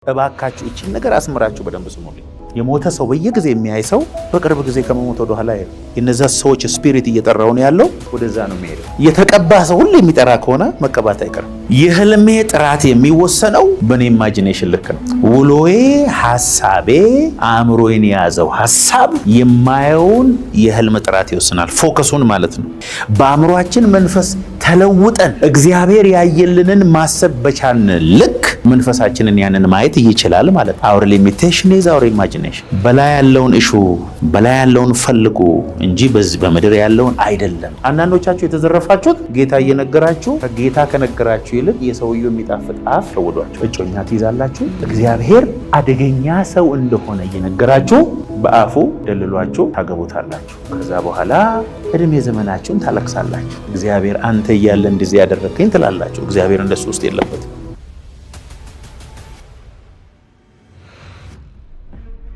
እባካችሁ እቺን ነገር አስምራችሁ በደንብ ስሙልኝ። የሞተ ሰው በየጊዜ የሚያይ ሰው በቅርብ ጊዜ ከመሞት ወደ ኋላ አይደል። የነዛ ሰዎች ስፒሪት እየጠራው ነው ያለው፣ ወደዛ ነው የሚሄደው። የተቀባ ሰው ሁሉ የሚጠራ ከሆነ መቀባት አይቀርም። የህልሜ ጥራት የሚወሰነው በኔ ኢማጂኔሽን ልክ ነው። ውሎዬ፣ ሐሳቤ፣ አእምሮዬን የያዘው ሐሳብ የማየውን የህልም ጥራት ይወስናል። ፎከሱን ማለት ነው። በአእምሮአችን መንፈስ ተለውጠን እግዚአብሔር ያየልንን ማሰብ በቻልን ልክ መንፈሳችንን ያንን ማየት ይችላል ማለት ነው። our limitation is our imagination። በላይ ያለውን እሹ በላይ ያለውን ፈልጉ እንጂ በዚህ በምድር ያለውን አይደለም። አንዳንዶቻችሁ የተዘረፋችሁት ጌታ እየነገራችሁ ከጌታ ከነገራችሁ ይልቅ የሰውየው የሚጣፍጥ አፍ ሸውዷችሁ እጮኛ ትይዛላችሁ። እግዚአብሔር አደገኛ ሰው እንደሆነ እየነገራችሁ በአፉ ደልሏችሁ ታገቡታላችሁ። ከዛ በኋላ እድሜ ዘመናችሁን ታለቅሳላችሁ። እግዚአብሔር አንተ እያለ እንደዚህ ያደረከኝ ትላላችሁ። እግዚአብሔር እንደሱ ውስጥ የለበትም።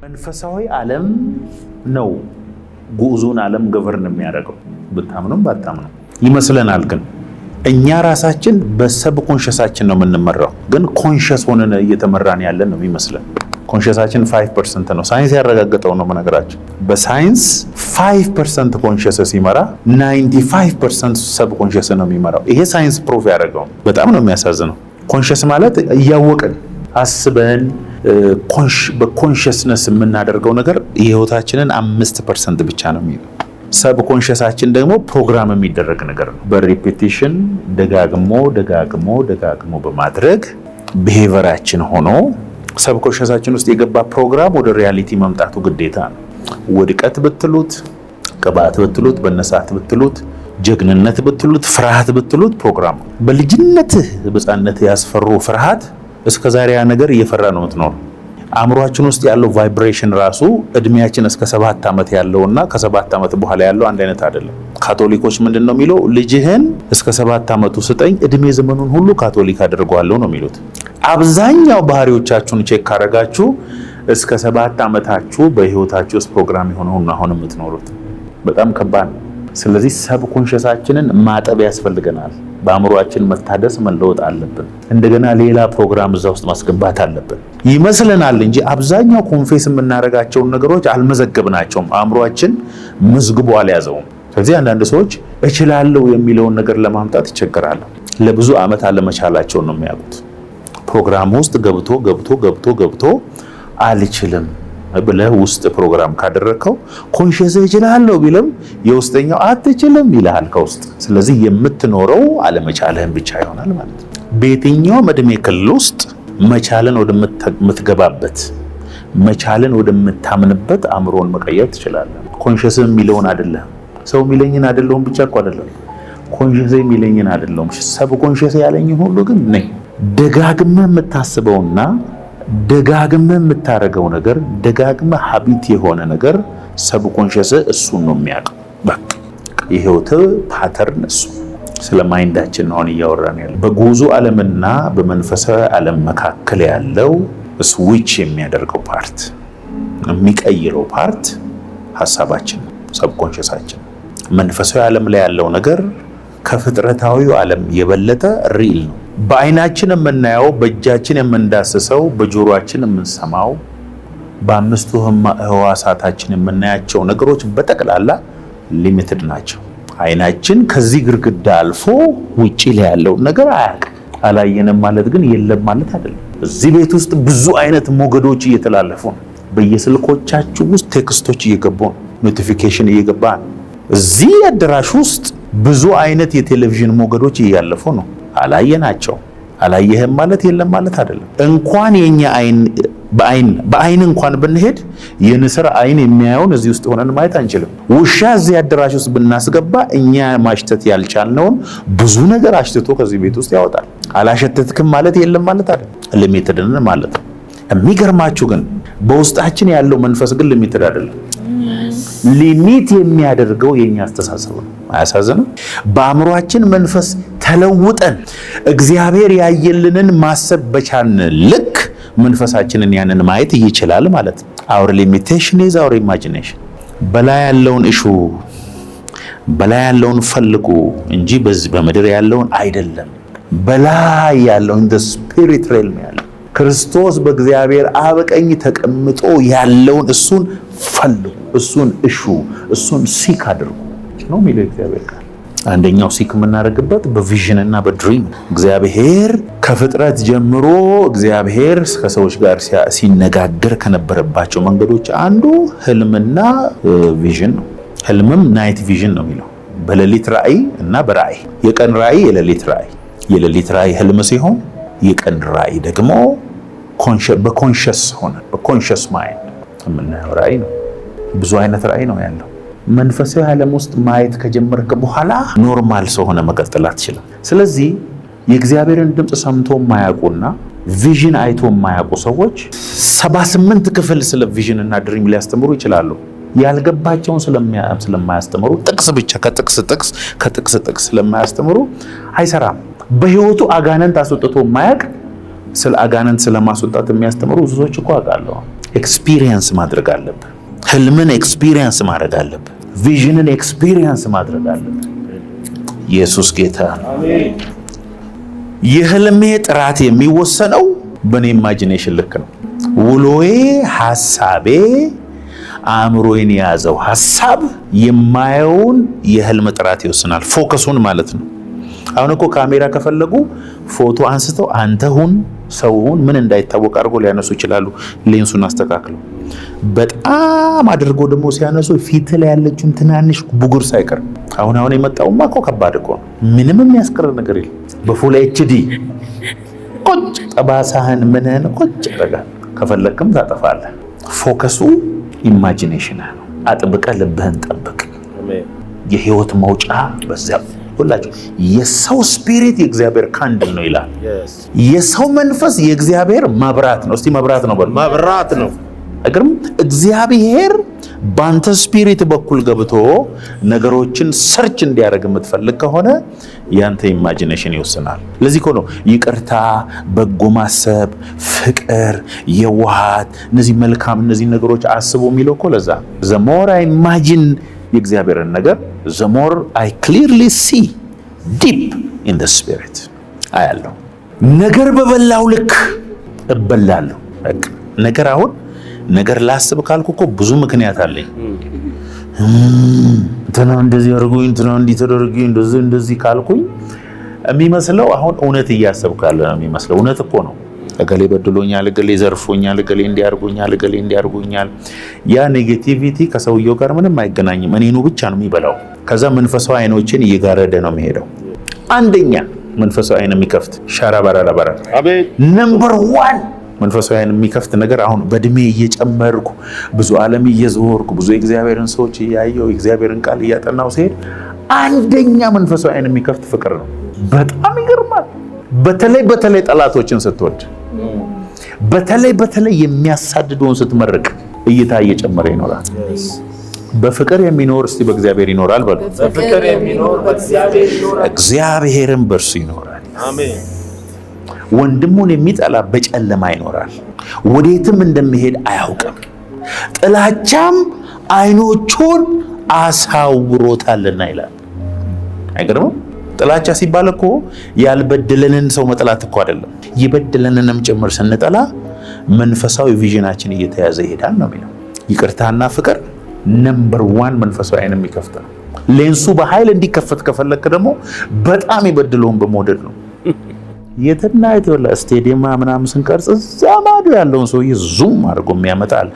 መንፈሳዊ ዓለም ነው ጉዙን ዓለም ገቨርን የሚያደርገው። ብታምኑም ባታምኑ ይመስለናል። ግን እኛ ራሳችን በሰብ ኮንሸሳችን ነው የምንመራው። ግን ኮንሸስ ሆነን እየተመራን ያለን ነው የሚመስለን። ኮንሸሳችን 5% ነው። ሳይንስ ያረጋገጠው ነው መነገራችን። በሳይንስ 5% ኮንሸስ ሲመራ 95% ሰብ ኮንሸስ ነው የሚመራው። ይሄ ሳይንስ ፕሩፍ ያደረገው። በጣም ነው የሚያሳዝነው። ኮንሸስ ማለት እያወቅን አስበን በኮንሽስነስ የምናደርገው ነገር የህይወታችንን 5% ብቻ ነው የሚለው። ሰብ ኮንሽሳችን ደግሞ ፕሮግራም የሚደረግ ነገር ነው። በሪፒቲሽን ደጋግሞ በማድረግ ቢሄቨራችን ሆኖ ሰብ ኮንሽሳችን ውስጥ የገባ ፕሮግራም ወደ ሪያሊቲ መምጣቱ ግዴታ ነው። ውድቀት ብትሉት፣ ቅባት ብትሉት፣ በነሳት ብትሉት፣ ጀግንነት ብትሉት፣ ፍርሃት ብትሉት ፕሮግራም። በልጅነትህ በሕፃንነት ያስፈሩ ፍርሃት እስከ ዛሬ ያ ነገር እየፈራ ነው የምትኖር። አእምሮአችን ውስጥ ያለው ቫይብሬሽን ራሱ እድሜያችን እስከ 7 ዓመት ያለውና ከ7 ዓመት በኋላ ያለው አንድ አይነት አይደለም። ካቶሊኮች ምንድን ነው የሚለው? ልጅህን እስከ 7 ዓመቱ ስጠኝ፣ እድሜ ዘመኑን ሁሉ ካቶሊክ አድርገዋለሁ ነው የሚሉት። አብዛኛው ባህሪዎቻችሁን ቼክ ካረጋችሁ እስከ 7 ዓመታችሁ በህይወታችሁ ውስጥ ፕሮግራም የሆነውን አሁን የምትኖሩት በጣም ከባድ ነው። ስለዚህ ሰብ ኮንሽሳችንን ማጠብ ያስፈልገናል። በአእምሮአችን መታደስ መለወጥ አለብን። እንደገና ሌላ ፕሮግራም እዛ ውስጥ ማስገባት አለብን። ይመስለናል እንጂ አብዛኛው ኮንፌስ የምናደርጋቸውን ነገሮች አልመዘገብናቸውም። አእምሮአችን መዝግቦ አልያዘውም። ስለዚህ አንዳንድ ሰዎች እችላለሁ የሚለውን ነገር ለማምጣት ይቸገራሉ። ለብዙ ዓመት አለመቻላቸውን ነው የሚያውቁት። ፕሮግራም ውስጥ ገብቶ አልችልም ብለህ ውስጥ ፕሮግራም ካደረከው ኮንሽስ እችላለሁ ቢልም የውስጠኛው አትችልም ይልሃል ከውስጥ። ስለዚህ የምትኖረው አለመቻልህን ብቻ ይሆናል ማለት ነው። በየትኛውም ዕድሜ ክልል ውስጥ መቻልን ወደምትገባበት መቻልን ወደምታምንበት አእምሮን መቀየር ትችላለህ። ኮንሽስ የሚለውን አይደለም፣ ሰው የሚለኝን አይደለሁም ብቻ እኮ አይደለም። ኮንሽስ የሚለኝን አይደለሁም፣ ሰብ ኮንሽስ ያለኝን ሁሉ ግን ነኝ። ደጋግመህ የምታስበውና ደጋግመህ የምታረገው ነገር ደጋግመህ ሀቢት የሆነ ነገር ሰብ ኮንሽስ እሱን ነው የሚያውቀው። በቃ የህይወት ፓተርን እሱ። ስለ ማይንዳችን ነው እያወራን ያለው። በጉዞ ዓለምና በመንፈሳዊ ዓለም መካከል ያለው ስዊች የሚያደርገው ፓርት፣ የሚቀይረው ፓርት ሐሳባችን ነው፣ ሰብ ኮንሽሳችን። መንፈሳዊ ዓለም ላይ ያለው ነገር ከፍጥረታዊው ዓለም የበለጠ ሪል ነው። በአይናችን የምናየው፣ በእጃችን የምንዳስሰው፣ በጆሮአችን የምንሰማው፣ በአምስቱ ህዋሳታችን የምናያቸው ነገሮች በጠቅላላ ሊሚትድ ናቸው። አይናችን ከዚህ ግድግዳ አልፎ ውጪ ላይ ያለው ነገር አያውቅም። አላየንም ማለት ግን የለም ማለት አይደለም። እዚህ ቤት ውስጥ ብዙ አይነት ሞገዶች እየተላለፉ ነው። በየስልኮቻችሁ ውስጥ ቴክስቶች እየገቡ ነው፣ ኖቲፊኬሽን እየገባ ነው። እዚህ አዳራሽ ውስጥ ብዙ አይነት የቴሌቪዥን ሞገዶች እያለፉ ነው። አላየናቸው። አላየህም ማለት የለም ማለት አይደለም። እንኳን የኛ በአይን እንኳን ብንሄድ የንስር አይን የሚያየውን እዚህ ውስጥ ሆነን ማየት አንችልም። ውሻ እዚህ አዳራሽ ውስጥ ብናስገባ እኛ ማሽተት ያልቻልነውን ብዙ ነገር አሽትቶ ከዚህ ቤት ውስጥ ያወጣል። አላሸተትክም ማለት የለም ማለት አይደለም። ሊሚትድን ማለት ነው። የሚገርማችሁ ግን በውስጣችን ያለው መንፈስ ግን ሊሚትድ አይደለም። ሊሚት የሚያደርገው የኛ አስተሳሰብ ነው። አያሳዝንም? በአእምሮአችን መንፈስ ተለውጠን እግዚአብሔር ያየልንን ማሰብ በቻልን ልክ መንፈሳችንን ያንን ማየት ይችላል ማለት ነው። our limitation is our imagination። በላይ ያለውን እሹ በላይ ያለውን ፈልጉ እንጂ በዚህ በምድር ያለውን አይደለም። በላይ ያለው in the spirit realm ያለው ክርስቶስ በእግዚአብሔር አብ ቀኝ ተቀምጦ ያለውን እሱን ፈልጉ፣ እሱን እሹ፣ እሱን ሲክ አድርጉ ነው የሚለው እግዚአብሔር ቃል። አንደኛው ሲክ የምናደርግበት በቪዥን እና በድሪም እግዚአብሔር ከፍጥረት ጀምሮ እግዚአብሔር ከሰዎች ጋር ሲነጋገር ከነበረባቸው መንገዶች አንዱ ህልምና ቪዥን ነው። ህልምም ናይት ቪዥን ነው የሚለው በሌሊት ራእይ እና በራእይ የቀን ራእይ የሌሊት ራእይ ህልም ሲሆን የቀን ራእይ ደግሞ በኮንሽስ ሆነ በኮንሽስ ማይንድ የምናየው ራእይ ነው። ብዙ አይነት ራእይ ነው ያለው። መንፈሳዊ ዓለም ውስጥ ማየት ከጀመርክ በኋላ ኖርማል ሰው ሆነ መቀጠል አትችልም። ስለዚህ የእግዚአብሔርን ድምፅ ሰምቶ የማያውቁና ቪዥን አይቶ የማያውቁ ሰዎች 78 ክፍል ስለ ቪዥን እና ድሪም ሊያስተምሩ ይችላሉ። ያልገባቸውን ስለማያስተምሩ ጥቅስ ብቻ ከጥቅስ ስለማያስተምሩ አይሰራም። በህይወቱ አጋንንት አስወጥቶ የማያውቅ ስለ አጋንንት ስለማስወጣት የሚያስተምሩ ብዙ ሰዎች እኮ አውቃለሁ። ኤክስፒሪየንስ ማድረግ አለብህ። ህልምን ኤክስፒሪየንስ ማድረግ አለብህ። ቪዥንን ኤክስፒሪየንስ ማድረግ አለብህ። ኢየሱስ ጌታ አሜን። የህልሜ ጥራት የሚወሰነው በኔ ኢማጂኔሽን ልክ ነው። ውሎዬ፣ ሐሳቤ፣ አእምሮዬን የያዘው ሐሳብ የማየውን የህልም ጥራት ይወስናል። ፎከሱን ማለት ነው። አሁን እኮ ካሜራ ከፈለጉ ፎቶ አንስተው አንተ ሁን ሰው ሁን ምን እንዳይታወቅ አድርጎ ሊያነሱ ይችላሉ። ሌንሱን አስተካክለው በጣም አድርጎ ደግሞ ሲያነሱ ፊት ላይ ያለችውን ትናንሽ ቡጉር ሳይቀር አሁን የመጣውማ እኮ ከባድ እኮ ነው። ምንም የሚያስቀር ነገር የለም። በፉል ኤችዲ ቁጭ ጠባሳህን ምንህን ቁጭ ያደርጋል። ከፈለክም ታጠፋለህ። ፎከሱ ኢማጂኔሽን ነው። አጥብቀ ልብህን ጠብቅ። የህይወት መውጫ በዚያ ሁላችሁ የሰው ስፒሪት የእግዚአብሔር ካንድል ነው ይላል። የሰው መንፈስ የእግዚአብሔር መብራት ነው። እስቲ መብራት ነው በሉ። መብራት ነው። እግርም እግዚአብሔር ባንተ ስፒሪት በኩል ገብቶ ነገሮችን ሰርች እንዲያደርግ የምትፈልግ ከሆነ ያንተ ኢማጂኔሽን ይወስናል። ለዚህ እኮ ነው ይቅርታ፣ በጎ ማሰብ፣ ፍቅር፣ የዋሃት እነዚህ መልካም እነዚህ ነገሮች አስቡ የሚለው እኮ ለዛ the more I imagine የእግዚአብሔርን ነገር the more I clearly see deep in the spirit አያለሁ። ነገር በበላው ልክ እበላለሁ። ነገር አሁን ነገር ላስብ ካልኩ እኮ ብዙ ምክንያት አለኝ። እንትና እንደዚህ አድርጉኝ፣ እንትና እንዲህ ተደርጉኝ፣ እንደዚህ ካልኩኝ የሚመስለው አሁን እውነት እያሰብኩ ያለ ነው የሚመስለው። እውነት እኮ ነው። እገሌ በድሎኛል፣ እገሌ ዘርፎኛል፣ እገሌ እንዲያርጉኛል፣ እገሌ እንዲያርጉኛል። ያ ኔጌቲቪቲ ከሰውየው ጋር ምንም አይገናኝም። እኔኑ ብቻ ነው የሚበላው። ከዛ መንፈሳዊ አይኖችን እየጋረደ ነው የሚሄደው። አንደኛ መንፈሳዊ አይን የሚከፍት ሻራባራባራ አሜን። ነምበር 1 መንፈሳዊ አይን የሚከፍት ነገር አሁን በእድሜ እየጨመርኩ ብዙ ዓለም እየዞርኩ ብዙ የእግዚአብሔርን ሰዎች እያየሁ የእግዚአብሔርን ቃል እያጠናው ሲሄድ አንደኛ መንፈሳዊ አይን የሚከፍት ፍቅር ነው። በጣም ይገርማል። በተለይ ጠላቶችን ስትወድ፣ በተለይ የሚያሳድዱን ስትመርቅ እይታ እየጨመረ ይኖራል። በፍቅር የሚኖር እስቲ በእግዚአብሔር ይኖራል በሉ። በፍቅር የሚኖር በእግዚአብሔር ይኖራል፣ እግዚአብሔርም በእርሱ ይኖራል። አሜን። ወንድሙን የሚጠላ በጨለማ ይኖራል፣ ወዴትም እንደሚሄድ አያውቅም። ጥላቻም አይኖቹን አሳውሮታልና ይላል። አይገርምም? ጥላቻ ሲባል እኮ ያልበደለንን ሰው መጥላት እኮ አይደለም፣ የበደለንንም ጭምር ስንጠላ መንፈሳዊ ቪዥናችን እየተያዘ ይሄዳል ነው የሚለው። ይቅርታና ፍቅር ነምበር 1 መንፈሳዊ አይን የሚከፍት ነው። ሌንሱ በኃይል እንዲከፈት ከፈለክ ደግሞ በጣም የበደለውን በመውደድ ነው። የትና የትወላ ስቴዲየም ምናምን ስንቀርጽ እዛ ማዶ ያለውን ሰውዬ ዙም አድርጎ የሚያመጣል።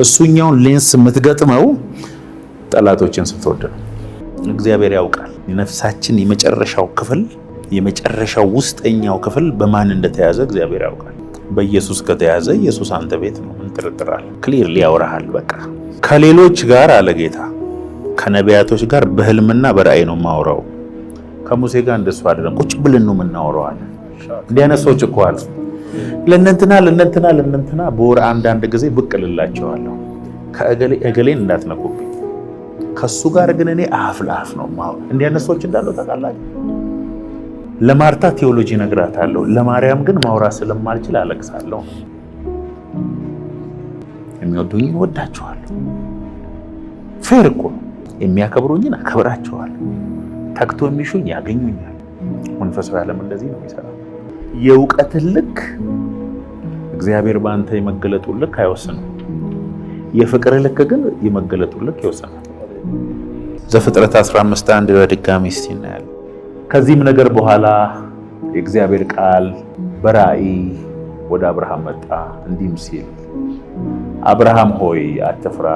እሱኛውን ሌንስ የምትገጥመው ጠላቶችን ስትወድ ነው። እግዚአብሔር ያውቃል። የነፍሳችን የመጨረሻው ክፍል የመጨረሻው ውስጠኛው ክፍል በማን እንደተያዘ እግዚአብሔር ያውቃል። በኢየሱስ ከተያዘ ኢየሱስ አንተ ቤት ነው። ምን ጥርጥራል? ክሊርሊ ያወራሃል። በቃ ከሌሎች ጋር አለ ጌታ ከነቢያቶች ጋር በህልምና በራእይ ነው የማወራው። ከሙሴ ጋር እንደሱ አይደለም፣ ቁጭ ብለን ነው የምናወራው አለ። እንዲያነሱ ሰዎች እኮ አሉ። ለእነንትና በወር አንዳንድ ጊዜ ብቅ ልላቸዋለሁ። ከእገሌን እንዳትነኩብኝ፣ ከሱ ጋር ግን እኔ አፍ ለአፍ ነው የማወራው። እንዲያነሱ ሰዎች እንዳለው ታውቃላችሁ። ለማርታ ቴዎሎጂ ነግራታለሁ፣ ለማርያም ግን ማውራት ስለማልችል አለቅሳለሁ። የሚወዱኝን ወዳቸዋለሁ። ፌር እኮ ነው። የሚያከብሩኝን አከብራቸዋለሁ። ተግቶ የሚሹኝ ያገኙኛል። መንፈሳዊ ዓለም እንደዚህ ነው የሚሰራው። የእውቀትን ልክ እግዚአብሔር በአንተ የመገለጡን ልክ አይወስንም። የፍቅር ልክ ግን የመገለጡን ልክ ይወስናል። ዘፍጥረት 15:1 በድጋሚ እስቲ እናያለን። ከዚህም ነገር በኋላ የእግዚአብሔር ቃል በራእይ ወደ አብርሃም መጣ እንዲህም ሲል አብርሃም ሆይ አትፍራ፣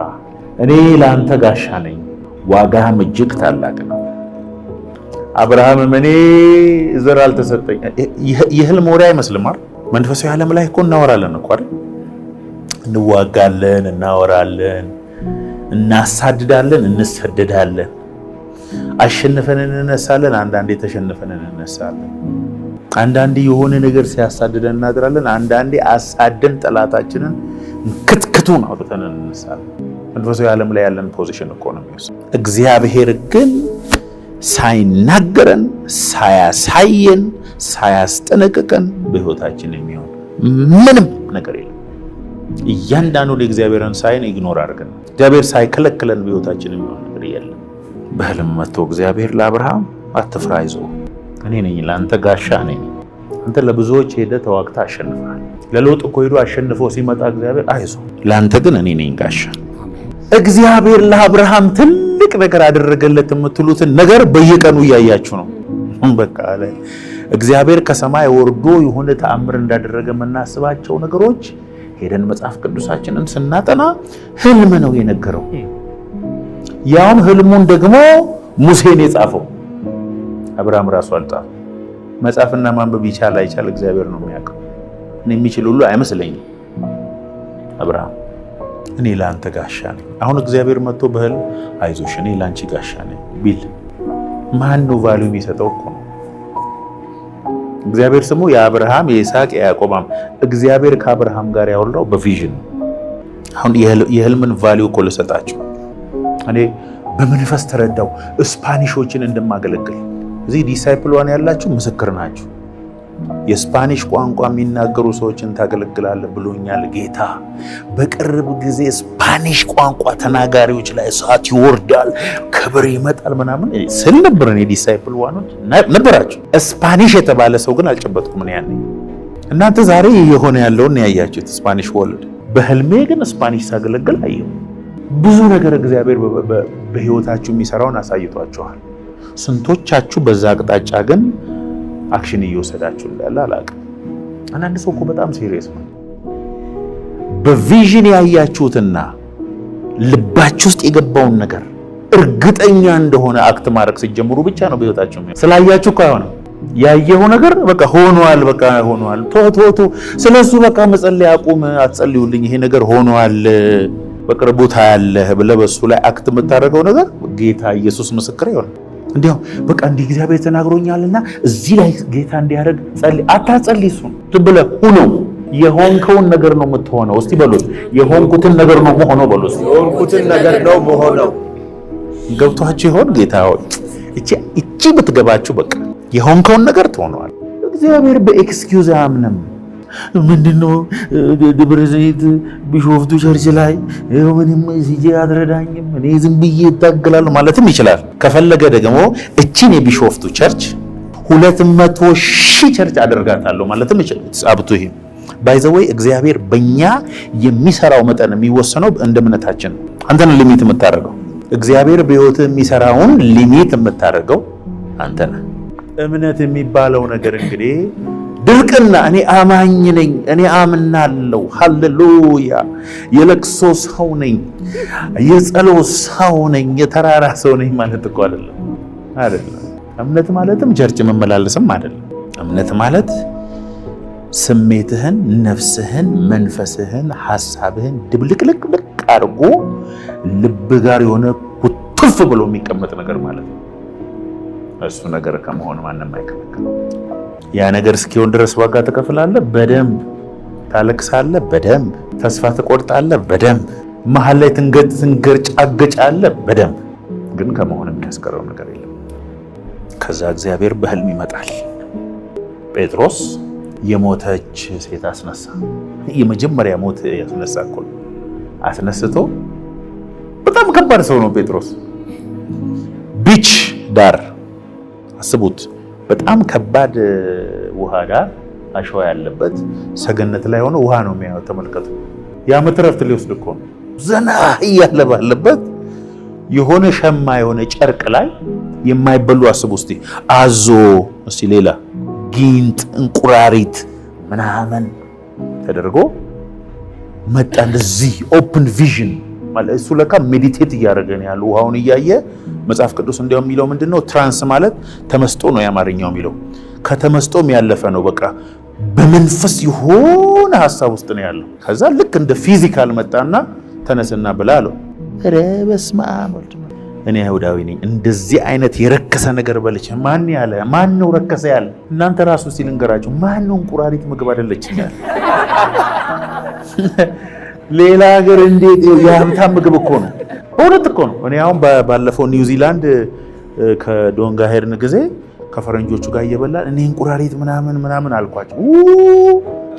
እኔ ለአንተ ጋሻ ነኝ፣ ዋጋህም እጅግ ታላቅ ነው። አብርሃምም እኔ ዘር አልተሰጠኝ። የህልም ወሬ አይመስልም አይደል? መንፈሳዊ ዓለም ላይ እኮ እናወራለን እኮ አይደል? እንዋጋለን፣ እናወራለን፣ እናሳድዳለን፣ እንሰደዳለን፣ አሸንፈን እንነሳለን፣ አንዳንዴ ተሸንፈን እንነሳለን። አንዳንዴ የሆነ ነገር ሲያሳድደን እናድራለን፣ አንዳንዴ አሳደን ጠላታችንን ክትክቱን አውጥተን እንነሳለን። መንፈሳዊ ዓለም ላይ ያለን ፖዚሽን እኮ ነው የሚወስነው። እግዚአብሔር ግን ሳይናገረን፣ ሳያሳየን፣ ሳያስጠነቅቀን በህይወታችን የሚሆን ምንም ነገር የለም። እያንዳንዱ የእግዚአብሔርን ሳይን ኢግኖር አድርገን እግዚአብሔር ሳይከለክለን በህይወታችን የሚሆን ነገር የለም። በህልም መጥቶ እግዚአብሔር ለአብርሃም አትፍራ፣ አይዞህ፣ እኔ ነኝ ለአንተ ጋሻ ነኝ። አንተ ለብዙዎች ሄደ ተዋግታ አሸንፈሃል። ለሎጥ እኮ ሄዶ አሸንፎ ሲመጣ እግዚአብሔር አይዞህ፣ ለአንተ ግን እኔ ነኝ ጋሻ። እግዚአብሔር ለአብርሃም ትልቅ ነገር አደረገለት የምትሉትን ነገር በየቀኑ እያያችሁ ነው። በቃ እግዚአብሔር ከሰማይ ወርዶ የሆነ ተአምር እንዳደረገ የምናስባቸው ነገሮች ሄደን መጽሐፍ ቅዱሳችንን ስናጠና ህልም ነው የነገረው። ያውም ህልሙን ደግሞ ሙሴን የጻፈው አብርሃም ራሱ አልጻፈም። መጽሐፍና ማንበብ ይቻል አይቻል እግዚአብሔር ነው የሚያውቀው። እኔ የሚችል ሁሉ አይመስለኝም። አብርሃም እኔ ለአንተ ጋሻ ነኝ። አሁን እግዚአብሔር መጥቶ በህልም አይዞሽ እኔ ለአንቺ ጋሻ ነኝ ቢል ማን ነው ቫልዩ የሚሰጠው እኮ ነው። እግዚአብሔር ስሙ የአብርሃም የይስሐቅ የያዕቆብ እግዚአብሔር ከአብርሃም ጋር ያወራው በቪዥን። አሁን የህልምን ቫልዩ እኮ ልሰጣችሁ እኔ በመንፈስ ተረዳው። ስፓኒሾችን እንደማገለግል እዚህ ዲሳይፕል ዋን ያላችሁ ምስክር ናችሁ። የስፓኒሽ ቋንቋ የሚናገሩ ሰዎችን ታገለግላለህ ብሎኛል ጌታ። በቅርብ ጊዜ ስፓኒሽ ቋንቋ ተናጋሪዎች ላይ እሳት ይወርዳል፣ ክብር ይመጣል ምናምን ስል ነበር። እኔ ዲሳይፕል ዋኖች ነበራችሁ። ስፓኒሽ የተባለ ሰው ግን አልጨበጥኩም እኔ ያኔ። እናንተ ዛሬ የሆነ ያለውን ያያችሁት ስፓኒሽ ወርልድ። በህልሜ ግን ስፓኒሽ ሳገለግል አየሁ። ብዙ ነገር እግዚአብሔር በህይወታችሁ የሚሰራውን አሳይቷችኋል። ስንቶቻችሁ በዛ አቅጣጫ ግን አክሽን እየወሰዳችሁ እንዳለ አላውቅም። አንዳንድ ሰው እኮ በጣም ሲሪየስ ነው። በቪዥን ያያችሁትና ልባችሁ ውስጥ የገባውን ነገር እርግጠኛ እንደሆነ አክት ማድረግ ሲጀምሩ ብቻ ነው በህይወታችሁ። ስላያችሁ እኮ አይሆንም። ያየው ነገር በቃ ሆኗል፣ በቃ ሆኗል። ቶቶቶ ስለሱ በቃ መጸለይ አቁም፣ አትጸልዩልኝ፣ ይሄ ነገር ሆኗል፣ በቅርቡ ታያለህ ብለህ በሱ ላይ አክት የምታደርገው ነገር ጌታ ኢየሱስ ምስክር ይሆናል። እንዲያው በቃ እንዲህ እግዚአብሔር ተናግሮኛልና እዚህ ላይ ጌታ እንዲያደርግ ጸልይ። አታጸልይ። እሱን ዝም ብለህ ሁሉ የሆንከውን ነገር ነው የምትሆነው። እስቲ በሉት የሆንኩትን ነገር ነው የምሆነው። በሉት የሆንኩትን ነገር ነው የምሆነው። ገብቷችሁ ይሆን? ጌታ ሆይ እቺ ብትገባችሁ በቃ የሆንከውን ነገር ትሆነዋል። እግዚአብሔር በኤክስኪውዝ አያምንም። ምንድነው ደብረ ዘይት ቢሾፍቱ ቸርች ላይ ምንም ሲጄ አትረዳኝም እኔ ዝም ብዬ እታገላለሁ ማለትም ይችላል። ከፈለገ ደግሞ እቺን የቢሾፍቱ ቸርች 200,000 ቸርች አደርጋታለሁ ማለትም ይችላል። አብቱ ይሄ ባይ ዘ ወይ እግዚአብሔር በእኛ የሚሰራው መጠን የሚወሰነው እንደ እምነታችን። አንተ ነህ ሊሚት የምታደርገው። እግዚአብሔር በሕይወትህ የሚሰራውን ሊሚት የምታደርገው አንተ ነህ። እምነት የሚባለው ነገር እንግዲህ ድርቅና እኔ አማኝ ነኝ፣ እኔ አምናለሁ፣ ሃሌሉያ፣ የለቅሶ ሰው ነኝ፣ የጸሎት ሰው ነኝ፣ የተራራ ሰው ነኝ ማለት እኮ አይደለም። እምነት ማለትም ቸርች መመላለስም አይደለም። እምነት ማለት ስሜትህን፣ ነፍስህን፣ መንፈስህን፣ ሐሳብህን ድብልቅልቅልቅ አድርጎ ልብ ጋር የሆነ ኩትፍ ብሎ የሚቀመጥ ነገር ማለት ነው። እሱ ነገር ከመሆን ማንም አይከለክልም። ያ ነገር እስኪሆን ድረስ ዋጋ ትከፍላለህ፣ በደንብ ታለቅሳለህ፣ በደንብ ተስፋ ትቆርጣለህ፣ በደንብ መሀል ላይ ትንገርጫገጫለህ፣ በደንብ ግን ከመሆን የሚያስቀረው ነገር የለም። ከዛ እግዚአብሔር በህልም ይመጣል። ጴጥሮስ የሞተች ሴት አስነሳ። የመጀመሪያ ሞት ያስነሳ እኮ አስነስቶ፣ በጣም ከባድ ሰው ነው ጴጥሮስ። ቢች ዳር አስቡት፣ በጣም ከባድ ውሃ ዳር አሸዋ ያለበት ሰገነት ላይ ሆኖ ውሃ ነው የሚያየው። ተመልከቱ። የዓመት ረፍት ሊወስድ እኮ ነው። ዘና እያለ ባለበት የሆነ ሸማ የሆነ ጨርቅ ላይ የማይበሉ አስቡ እስቲ፣ አዞ እስቲ፣ ሌላ ጊንጥ፣ እንቁራሪት ምናምን ተደርጎ መጣ። እንደዚህ ኦፕን ቪዥን ማለት እሱ ለካ ሜዲቴት እያደረገ ነው ያለው ውሃውን እያየ። መጽሐፍ ቅዱስ እንዲያውም የሚለው ምንድነው? ትራንስ ማለት ተመስጦ ነው የአማርኛው የሚለው። ከተመስጦም ያለፈ ነው። በቃ በመንፈስ የሆነ ሐሳብ ውስጥ ነው ያለው። ከዛ ልክ እንደ ፊዚካል መጣና ተነስና ብላ አለው። ኧረ በስመ አብ ወልድ። እኔ አይሁዳዊ ነኝ፣ እንደዚህ አይነት የረከሰ ነገር በልቼ ማን ያለ? ማን ነው ረከሰ ያለ? እናንተ ራሱ እስቲ ልንገራችሁ፣ ማን ነው እንቁራሪት ምግብ አይደለችም ያለ? ሌላ ሀገር እንዴት የሀብታም ምግብ እኮ ነው። እውነት እኮ ነው። እኔ አሁን ባለፈው ኒውዚላንድ ከዶንጋ ሄድን ጊዜ ከፈረንጆቹ ጋር እየበላን እኔ እንቁራሪት ምናምን አልኳቸው።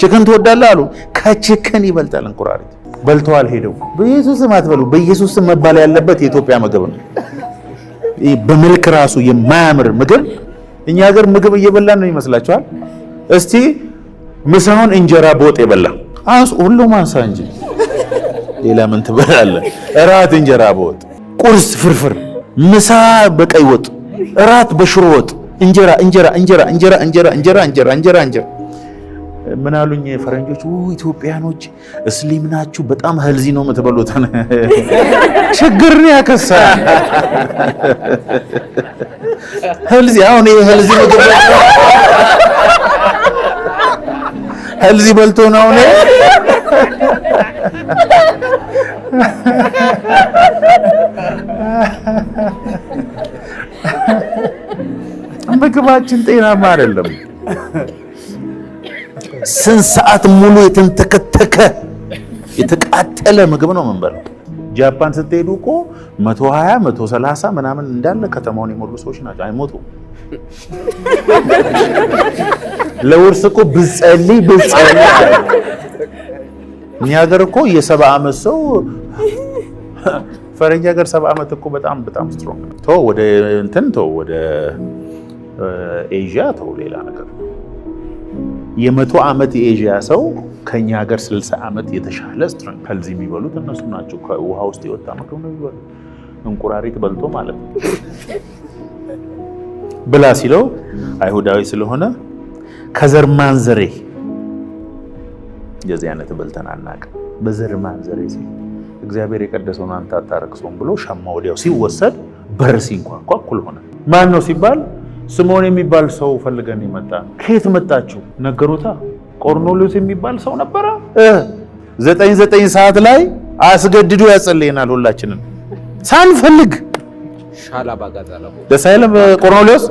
ቺክን ትወዳለህ አሉ። ከቺክን ይበልጣል እንቁራሪት። በልተዋል ሄደው። በኢየሱስም አትበሉ። በኢየሱስም መባል ያለበት የኢትዮጵያ ምግብ ነው። በመልክ ራሱ የማያምር ምግብ እኛ ሀገር ምግብ እየበላን ነው ይመስላችኋል? እስቲ ምሳውን እንጀራ በወጥ የበላ ሁሉም አንሳ እንጂ ሌላ ምን ትበላለህ? እራት እንጀራ በወጥ፣ ቁርስ ፍርፍር፣ ምሳ በቀይ ወጥ፣ እራት በሽሮ ወጥ፣ እንጀራ። ምን አሉኝ ፈረንጆች? ኢትዮጵያኖች እስሊም ናችሁ፣ በጣም ሄልዚ ነው የምትበሉት። ችግር ነው ያከሳ ሄልዚ። አሁን ይሄ ሄልዚ ምግብ ሄልዚ በልቶ ነው ነው ምግባችን ጤናማ አይደለም። ስንት ሰዓት ሙሉ የተንተከተከ የተቃጠለ ምግብ ነው የምንበላው። ጃፓን ስትሄዱ እኮ 120 130 ምናምን እንዳለ ከተማውን የሞሉ ሰዎች ናቸው። አይሞቱ። ለውርስ እኮ ብጸልይ እኛ ሀገር እኮ የ70 ዓመት ሰው ፈረንጅ ሀገር 70 ዓመት እኮ በጣም ስትሮንግ ነው። ወደ ኤዥያ ሌላ ነገር የ100 ዓመት የኤዥያ ሰው ከኛ ሀገር 60 ዓመት የተሻለ ስትሮንግ ሄልዚ የሚበሉት እነሱ ናቸው። ከውሃ ውስጥ የወጣ ምግብ ነው የሚበሉት። እንቁራሪት በልቶ ማለት ነው። ብላ ሲለው አይሁዳዊ ስለሆነ ከዘር ማንዘሬ እንደዚህ አይነት በልተን አናውቅም። በዘር ማንዘሬ ሲል እግዚአብሔር የቀደሰውን አንተ አታረክሰውም ብሎ ሸማ ወዲያው ሲወሰድ በር ሲንኳኳ እኩል ሆነ። ማን ነው ሲባል ስምዖን የሚባል ሰው ፈልገን ይመጣ። ከየት መጣችሁ? ነገሩታ። ቆርኔሌዎስ የሚባል ሰው ነበረ። 9 ሰዓት ላይ አስገድዶ ያጸልየናል ሁላችንን ሳንፈልግ። ደስ አይልም? ቆርኔሌዎስ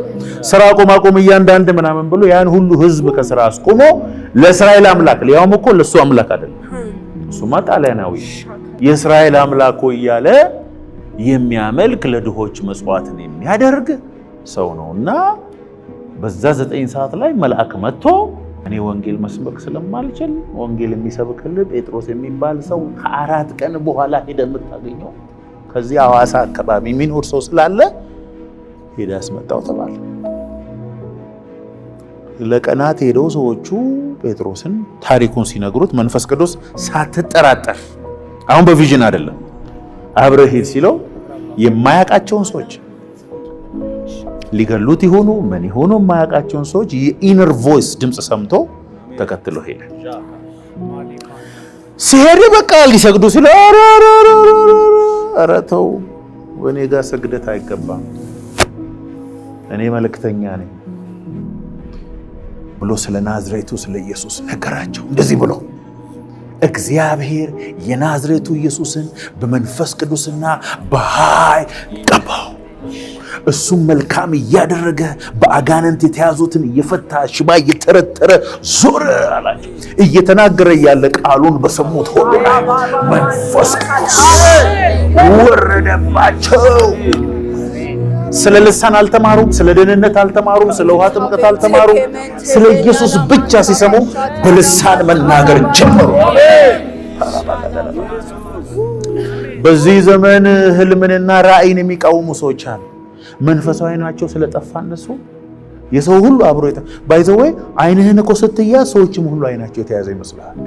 ስራ አቁም እያንዳንድ ምናምን ብሎ ያን ሁሉ ህዝብ ከስራ አስቆሞ ለእስራኤል አምላክ፣ ሊያውም እኮ ለሱ አምላክ አይደለም፣ እሱማ ጣሊያናዊ፣ የእስራኤል አምላክ እያለ የሚያመልክ ለድሆች መስዋዕትን የሚያደርግ ሰው ነውና በዛ 9 ሰዓት ላይ መልአክ መጥቶ እኔ ወንጌል መስበክ ስለማልችል ወንጌል የሚሰብክልህ ጴጥሮስ የሚባል ሰው ከ4 ቀን በኋላ ሄደህ የምታገኘው ከዚህ ሐዋሳ አካባቢ የሚኖር ሰው ስላለ ሄደህ አስመጣው ተባለ። ለቀናት ሄደው ሰዎቹ ጴጥሮስን ታሪኩን ሲነግሩት መንፈስ ቅዱስ ሳትጠራጠር፣ አሁን በቪዥን አይደለም አብረህ ሂድ ሲለው የማያውቃቸውን ሰዎች ሊገሉት ይሆኑ ምን ይሆኑ የማያውቃቸውን ሰዎች የኢነር ቮይስ ድምጽ ሰምቶ ተከትሎ ሄደ። ሲሄድ በቃ ሊሰግዱ ሲል ኧረ ተው እኔ ጋር ስግደት አይገባም፣ እኔ መልእክተኛ ነኝ ብሎ ስለ ናዝሬቱ ስለ ኢየሱስ ነገራቸው። እንደዚህ ብሎ እግዚአብሔር የናዝሬቱ ኢየሱስን በመንፈስ ቅዱስና በኃይል ቀባው፣ እሱም መልካም እያደረገ በአጋንንት የተያዙትን እየፈታ ሽባ እየተረተረ ዞረ አላቸው። እየተናገረ ያለ ቃሉን በሰሙት ሁሉ ላይ መንፈስ ቅዱስ ወረደባቸው። ስለ ልሳን አልተማሩም፣ ስለ ደህንነት አልተማሩም፣ ስለ ውሃ ጥምቀት አልተማሩም። ስለ ኢየሱስ ብቻ ሲሰሙ በልሳን መናገር ጀመሩ። በዚህ ዘመን ህልምንና ራእይን የሚቃወሙ ሰዎች አሉ። መንፈሳዊ ናቸው ስለጠፋ እነሱ የሰው ሁሉ አብሮ ባይዘው አይንህን እኮ ስትያዝ ሰዎችም ሁሉ አይናቸው የተያዘ ይመስላል።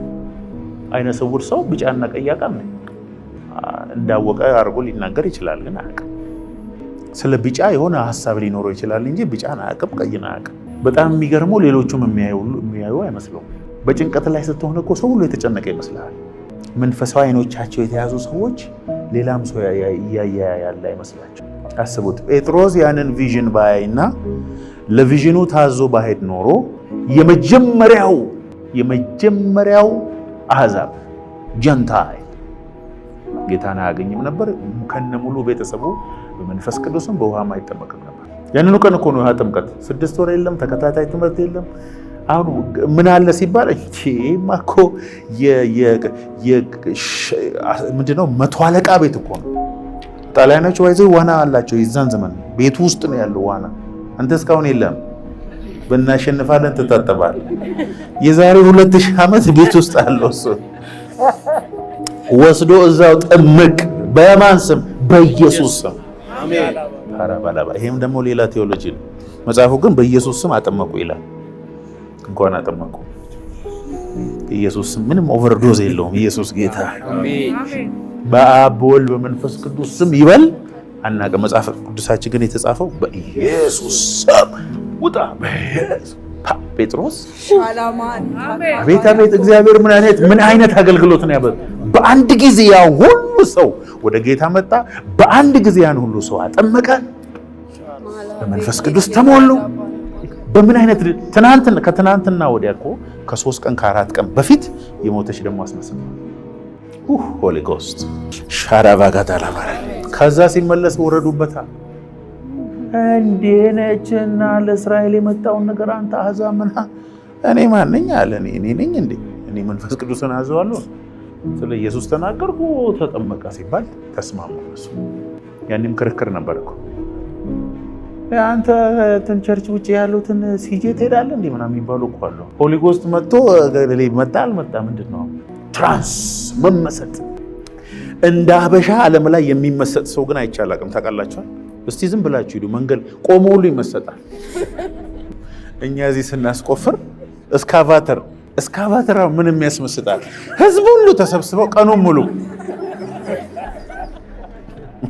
አይነ ስውር ሰው ቢጫና ቀይ ያውቃል እንዳወቀ አድርጎ ሊናገር ይችላል፣ ግን አያውቅም። ስለ ቢጫ የሆነ ሐሳብ ሊኖረው ይችላል እንጂ ቢጫን አያውቅም፣ ቀይን አያውቅም። በጣም የሚገርመው ሌሎቹም የሚያዩ አይመስለውም። በጭንቀት ላይ ስትሆን እኮ ሰው ሁሉ የተጨነቀ ይመስላል። መንፈሳዊ አይኖቻቸው የተያዙ ሰዎች ሌላም ሰው እያየ ያለ አይመስላቸው። አስቡት፣ ጴጥሮስ ያንን ቪዥን ባያይና ለቪዥኑ ታዞ ባሄድ ኖሮ የመጀመሪያው አሕዛብ ጀንታይ ጌታን አያገኝም ነበር። ከነሙሉ ቤተሰቡ በመንፈስ ቅዱስም በውሃም አይጠመቅም ነበር። ያንኑ ቀን እኮ ነው ውሃ ጥምቀት። 6 ወር የለም፣ ተከታታይ ትምህርት የለም። አሁን ምን አለ ሲባል እኮ ምንድነው 100 አለቃ ቤት እኮ ነው። ጣሊያኖች ወይዘው ዋና አላቸው። የዛን ዘመን ቤቱ ውስጥ ነው ያለው ዋና። አንተ እስካሁን የለም። ብናሸንፋለን ትታጠባለህ። የዛሬ 2000 ዓመት ቤት ውስጥ አለው እሱ ወስዶ እዛው ጥምቅ። በማን ስም? በኢየሱስ ስም። አሜን። ታራባላባ። ይሄም ደግሞ ሌላ ቴዎሎጂ ነው። መጽሐፉ ግን በኢየሱስ ስም አጠመቁ ይላል። እንኳን አጠመቁ። ኢየሱስ ምንም ኦቨርዶዝ የለውም። ኢየሱስ ጌታ። አሜን። በአብ በወልድ በመንፈስ ቅዱስ ስም ይበል አናውቅም። መጽሐፍ ቅዱሳችን ግን የተጻፈው በኢየሱስ ስም ውጣ። ጴጥሮስ አቤት አቤት! እግዚአብሔር ምን አይነት አገልግሎት ነው ያበ በአንድ ጊዜ ያ ሁሉ ሰው ወደ ጌታ መጣ። በአንድ ጊዜ ያን ሁሉ ሰው አጠመቀ፣ በመንፈስ ቅዱስ ተሞሉ። በምን አይነት ከትናንትና ወዲያ እኮ ከ3 ቀን ከ4 ቀን በፊት የሞተች ደግሞ አስነሳው። ሆሊ ጎስት ሻራቫጋታላ ማለት ከዛ ሲመለስ ወረዱበታል። እንዴነችና ለእስራኤል የመጣውን ነገር አንተ አሕዛብ ምን እኔ ማንኛ አለ። እኔ ነኝ እንዴ? እኔ መንፈስ ቅዱስን አዘዋለሁ። ስለ ኢየሱስ ተናገርኩ። ተጠመቀ ሲባል ተስማሙ እሱ። ያንንም ክርክር ነበር እኮ አንተ ቸርች ውጪ ያሉትን ሲጄ ትሄዳለህ እንዴ ምናምን የሚባሉ እኮ አሉ። ሆሊ ጎስት መጥቶ መጣ አልመጣ ምንድነው? ትራንስ መመሰጥ። እንደ ሀበሻ ዓለም ላይ የሚመሰጥ ሰው ግን አይቻላቅም። ታውቃላችኋል? እስቲ ዝም ብላችሁ ሂዱ። መንገድ ቆሞ ሁሉ ይመሰጣል። እኛ እዚህ ስናስቆፍር እስካቫተር ምንም ያስመስጣል። ህዝብ ሁሉ ተሰብስበው ቀኑን ሙሉ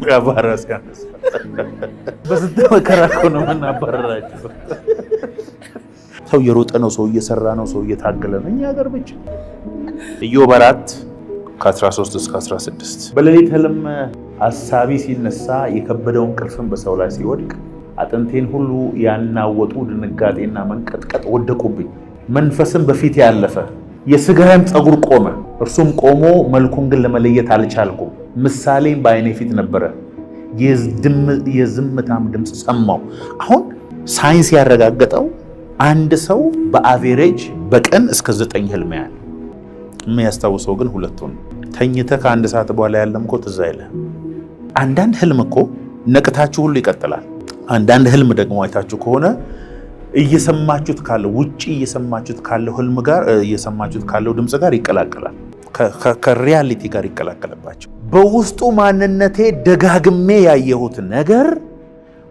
ያባራስ ያነስ በስንት መከራ እኮ ነው የምናባረራቸው። ሰው እየሮጠ ነው፣ ሰው እየሰራ ነው፣ ሰው እየታገለ ነው። እኛ ሀገር ብቻ ኢዮብ 4 ከ13 እስከ 16 በሌሊት ህልም አሳቢ ሲነሳ የከበደውን እንቅልፍን በሰው ላይ ሲወድቅ አጥንቴን ሁሉ ያናወጡ ድንጋጤና መንቀጥቀጥ ወደቁብኝ። መንፈስም በፊት ያለፈ የስጋዬም ፀጉር ቆመ። እርሱም ቆሞ መልኩን ግን ለመለየት አልቻልኩም። ምሳሌም በዓይኔ ፊት ነበረ፣ የዝምታም ድምፅ ሰማሁ። አሁን ሳይንስ ያረጋገጠው አንድ ሰው በአቬሬጅ በቀን እስከ 9 ህልም ያለ የሚያስታውሰው ግን 2 ነው። ተኝተህ ከ1 ሰዓት በኋላ ያለም እኮ ትዝ አይልህም። አንዳንድ ህልም እኮ ነቅታችሁ ሁሉ ይቀጥላል። አንዳንድ ህልም ደግሞ አይታችሁ ከሆነ እየሰማችሁት ካለው ውጪ እየሰማችሁት ካለው ህልም ጋር እየሰማችሁት ካለው ድምጽ ጋር ይቀላቀላል። ከሪያሊቲ ጋር ይቀላቀልባቸው። በውስጡ ማንነቴ ደጋግሜ ያየሁት ነገር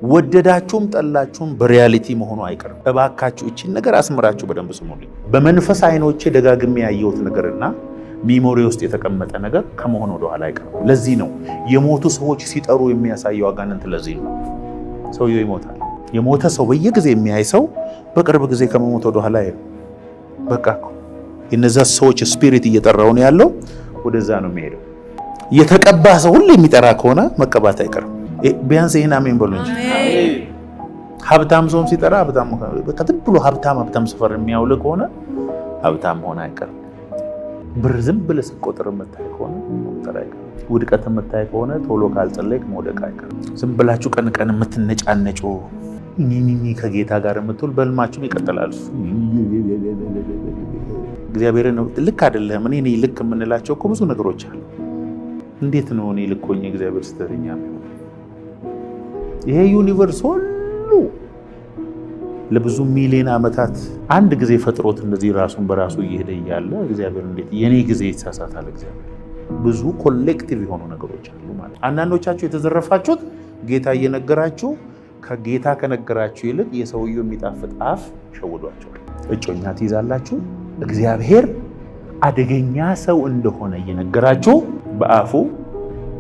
ወደዳችሁም ጠላችሁም በሪያሊቲ መሆኑ አይቀርም። እባካችሁ እቺን ነገር አስምራችሁ በደንብ ስሙልኝ። በመንፈስ አይኖቼ ደጋግሜ ያየሁት ነገርና ሚሞሪ ውስጥ የተቀመጠ ነገር ከመሆኑ ወደ ኋላ አይቀርም። ለዚህ ነው የሞቱ ሰዎች ሲጠሩ የሚያሳየው አጋንንት። ለዚህ ነው ሰውየው ይሞታል። የሞተ ሰው በየጊዜ የሚያይ ሰው በቅርብ ጊዜ ከመሞት ወደ ኋላ አይልም። በቃ የነዛ ሰዎች ስፒሪት እየጠራው ነው ያለው፣ ወደዛ ነው የሚሄደው። የተቀባ ሰው ሁሉ የሚጠራ ከሆነ መቀባት አይቀርም። ቢያንስ ይሄን አሜን በሉ እንጂ። ሀብታም ሰውም ሲጠራ ሀብታም ከትም ብሎ ሀብታም ሰፈር የሚያውል ከሆነ ሀብታም መሆን አይቀርም። ብር ዝም ብለህ ስትቆጥር የምታይ ከሆነ መቁጠር አይቀርም። ውድቀት የምታይ ከሆነ ቶሎ ካልጸለይክ መውደቅ አይቀርም። ዝም ብላችሁ ቀን ቀን የምትነጫነጩ ከጌታ ጋር የምትውል በህልማችሁም ይቀጥላሉ። እግዚአብሔርን ልክ አይደለም እኔ ልክ የምንላቸው እኮ ብዙ ነገሮች አሉ። እንዴት ነው እኔ ልክ ሆኜ እግዚአብሔር ስተኛ? ይሄ ዩኒቨርስ ሁሉ ለብዙ ሚሊዮን ዓመታት አንድ ጊዜ ፈጥሮት እንደዚህ ራሱን በራሱ እየሄደ እያለ እግዚአብሔር እንዴት የኔ ጊዜ ይሳሳታል? እግዚአብሔር ብዙ ኮሌክቲቭ የሆኑ ነገሮች አሉ ማለት። አንዳንዶቻችሁ የተዘረፋችሁት ጌታ እየነገራችሁ ከጌታ ከነገራችሁ ይልቅ የሰውየው የሚጣፍጥ አፍ ሸውዷቸዋል። እጮኛ ትይዛላችሁ፣ እግዚአብሔር አደገኛ ሰው እንደሆነ እየነገራችሁ በአፉ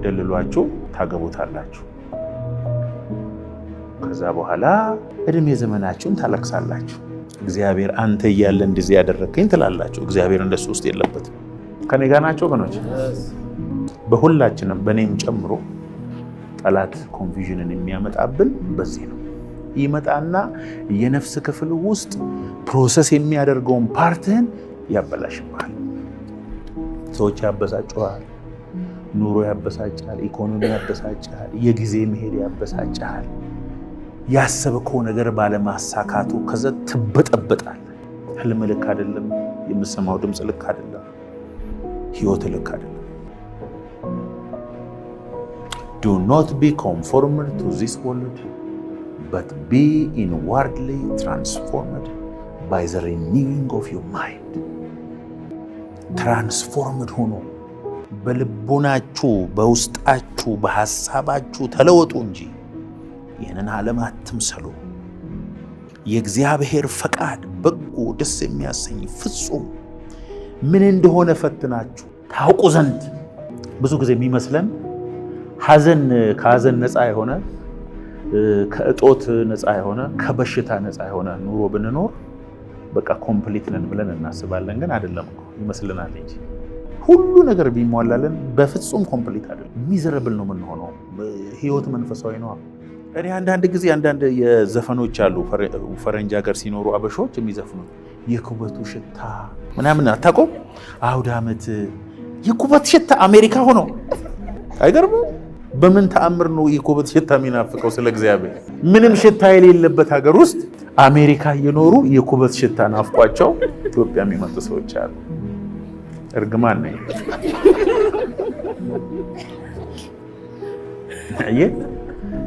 ደልሏችሁ ታገቡታላችሁ። ከዛ በኋላ እድሜ ዘመናችሁን ታለቅሳላችሁ። እግዚአብሔር አንተ እያለ እንደዚህ ያደረከኝ ትላላችሁ። እግዚአብሔር እንደሱ ውስጥ የለበትም። ከኔ ጋር ናቸው ወገኖች? በሁላችንም በእኔም ጨምሮ ጠላት ኮንፊዥንን የሚያመጣብን በዚህ ነው። ይመጣና የነፍስ ክፍል ውስጥ ፕሮሰስ የሚያደርገውን ፓርትህን ያበላሽብሃል። ሰዎች ያበሳጩሃል፣ ኑሮ ያበሳጫል፣ ኢኮኖሚ ያበሳጫል፣ የጊዜ መሄድ ያበሳጫል። ያሰብከው ነገር ባለማሳካቱ ከዛ ትበጠበጣል። ህልም ልክ አይደለም፣ የምሰማው ድምፅ ልክ አይደለም፣ ህይወት ልክ አይደለም። Do not be conformed to this world, but be inwardly transformed by the renewing of your mind. ትራንስፎርምድ ሆኖ በልቦናችሁ በውስጣችሁ በሐሳባችሁ ተለወጡ እንጂ ይህንን ዓለም አትምሰሉ። የእግዚአብሔር ፈቃድ በጎ ደስ የሚያሰኝ ፍጹም ምን እንደሆነ ፈትናችሁ ታውቁ ዘንድ። ብዙ ጊዜ የሚመስለን ከሐዘን ነፃ የሆነ ከእጦት ነፃ የሆነ ከበሽታ ነፃ የሆነ ኑሮ ብንኖር በቃ ኮምፕሊት ነን ብለን እናስባለን። ግን አይደለም እኮ ይመስልናል እንጂ ሁሉ ነገር ቢሟላልን በፍጹም ኮምፕሊት አይደለም። ሚዘረብል ነው የምንሆነው። ህይወት መንፈሳዊ ነው። እኔ አንዳንድ ጊዜ አንዳንድ የዘፈኖች አሉ ፈረንጅ ሀገር ሲኖሩ አበሾች የሚዘፍኑት የኩበቱ ሽታ ምናምን አታውቁም? አውደ ዓመት የኩበት ሽታ አሜሪካ ሆኖ አይገርምም? በምን ተአምር ነው የኩበት ሽታ የሚናፍቀው? ስለ እግዚአብሔር ምንም ሽታ የሌለበት ሀገር ውስጥ አሜሪካ እየኖሩ የኩበት ሽታ ናፍቋቸው ኢትዮጵያ የሚመጡ ሰዎች አሉ። እርግማን ነው።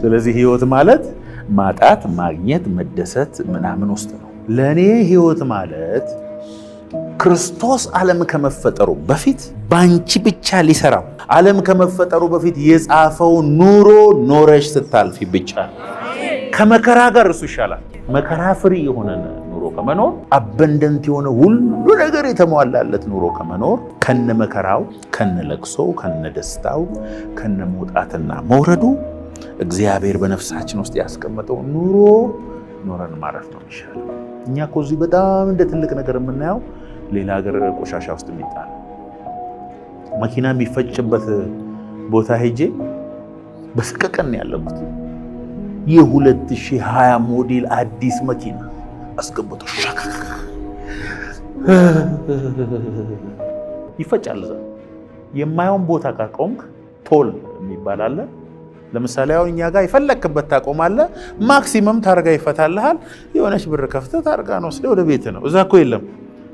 ስለዚህ ህይወት ማለት ማጣት፣ ማግኘት፣ መደሰት ምናምን ውስጥ ነው። ለእኔ ህይወት ማለት ክርስቶስ ዓለም ከመፈጠሩ በፊት ባንቺ ብቻ ሊሰራው ዓለም ከመፈጠሩ በፊት የጻፈው ኑሮ ኖረሽ ስታልፊ ብቻ ከመከራ ጋር እሱ ይሻላል። መከራ ፍሪ የሆነ ኑሮ ከመኖር አበንደንት የሆነ ሁሉ ነገር የተሟላለት ኑሮ ከመኖር ከነ መከራው፣ ከነ ለቅሶ፣ ከነ ደስታው፣ ከነ መውጣትና መውረዱ እግዚአብሔር በነፍሳችን ውስጥ ያስቀመጠው ኑሮ ኖረን ማረፍ ነው ይሻላል። እኛ እኮ እዚህ በጣም እንደ ትልቅ ነገር የምናየው ሌላ ሀገር ቆሻሻ ውስጥ የሚጣል መኪና የሚፈጭበት ቦታ ሄጄ በስቀቀን ያለበት የ2020 ሞዴል አዲስ መኪና አስገብቶ ሻካ ይፈጫል። እዛ የማየውን ቦታ ካቆምክ ቶል የሚባል አለ። ለምሳሌ አሁን እኛ ጋር የፈለክበት ታቆማለህ። ማክሲመም ታርጋ ይፈታልሃል። የሆነች ብር ከፍተህ ታርጋን ወስደህ ወደ ቤት ነው። እዛ እኮ የለም።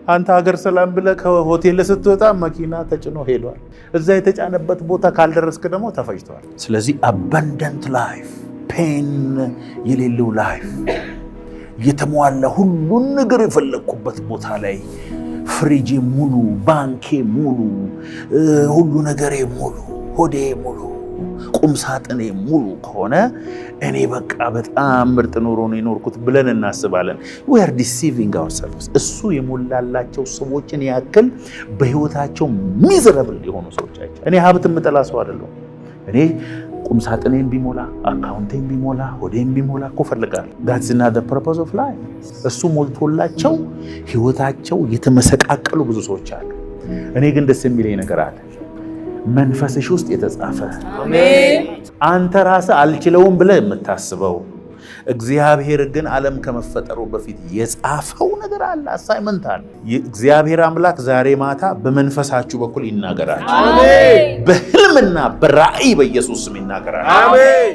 አንተ ሀገር ሰላም ብለህ ከሆቴል ስትወጣ መኪና ተጭኖ ሄዷል። እዛ የተጫነበት ቦታ ካልደረስክ ደግሞ ተፈጅቷል። ስለዚህ አባንደንት ላይፍ፣ ፔን የሌለው ላይፍ፣ የተሟላ ሁሉን ነገር የፈለግኩበት ቦታ ላይ ፍሪጄ ሙሉ፣ ባንኬ ሙሉ፣ ሁሉ ነገሬ ሙሉ፣ ሆዴ ሙሉ፣ ቁም ሳጥኔ ሙሉ ከሆነ እኔ በቃ በጣም ምርጥ ኑሮ ነው የኖርኩት ብለን እናስባለን። we are deceiving ourselves። እሱ የሞላላቸው ሰዎችን ያክል በህይወታቸው ሚዘረብል የሆኑ ሰዎች አይቻል። እኔ ሀብት የምጠላ ሰው አይደለሁም። እኔ ቁም ሳጥኔን ቢሞላ፣ አካውንቴን ቢሞላ፣ ሆዴን ቢሞላ እኮ ፈልጋለሁ። that's not the purpose of life። እሱ ሞልቶላቸው ህይወታቸው የተመሰቃቀሉ ብዙ ሰዎች አሉ። እኔ ግን ደስ የሚለኝ ነገር አለ። መንፈስሽ ውስጥ የተጻፈ አሜን። አንተ ራስህ አልችለውም ብለህ የምታስበው እግዚአብሔር ግን ዓለም ከመፈጠሩ በፊት የጻፈው ነገር አለ። አሳይመንት አለ። እግዚአብሔር አምላክ ዛሬ ማታ በመንፈሳችሁ በኩል ይናገራል። አሜን። በህልምና በራእይ በኢየሱስ ስም ይናገራል። አሜን።